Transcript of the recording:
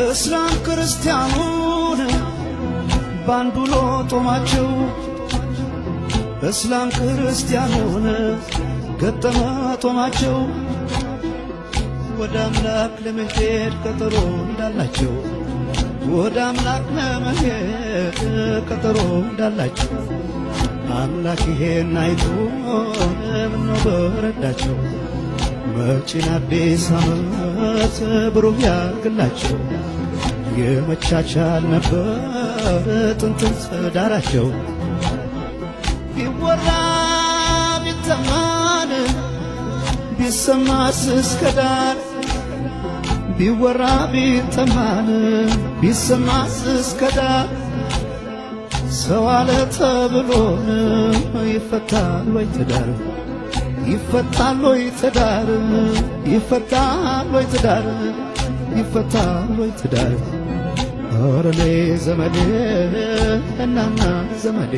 እስላም ክርስቲያኑን ባንዱ ሎጦማቸው እስላም ክርስቲያኑን ገጠመ ጦማቸው ወደ አምላክ ለመሄድ ቀጠሮ እንዳላቸው ወደ አምላክ ለመሄድ ቀጠሮ እንዳላቸው አምላክ ይሄን አይቶ ምነው በረዳቸው መጪን አዲስ ዓመት ብሩህ ያርግላቸው የመቻቻል ነበር ጥንት ዳራቸው ቢወራ ቢተማን ቢሰማስ እስከ ዳር ቢወራ ቢተማን ቢሰማስ እስከ ዳር ሰው አለ ተብሎን ይፈታል ወይ ትዳር ይፈታል ወይ ትዳር ይፈታል ወይ ትዳር ይፈታል ወይ ትዳር ኦረኔ ዘመዴ እናና ዘመዴ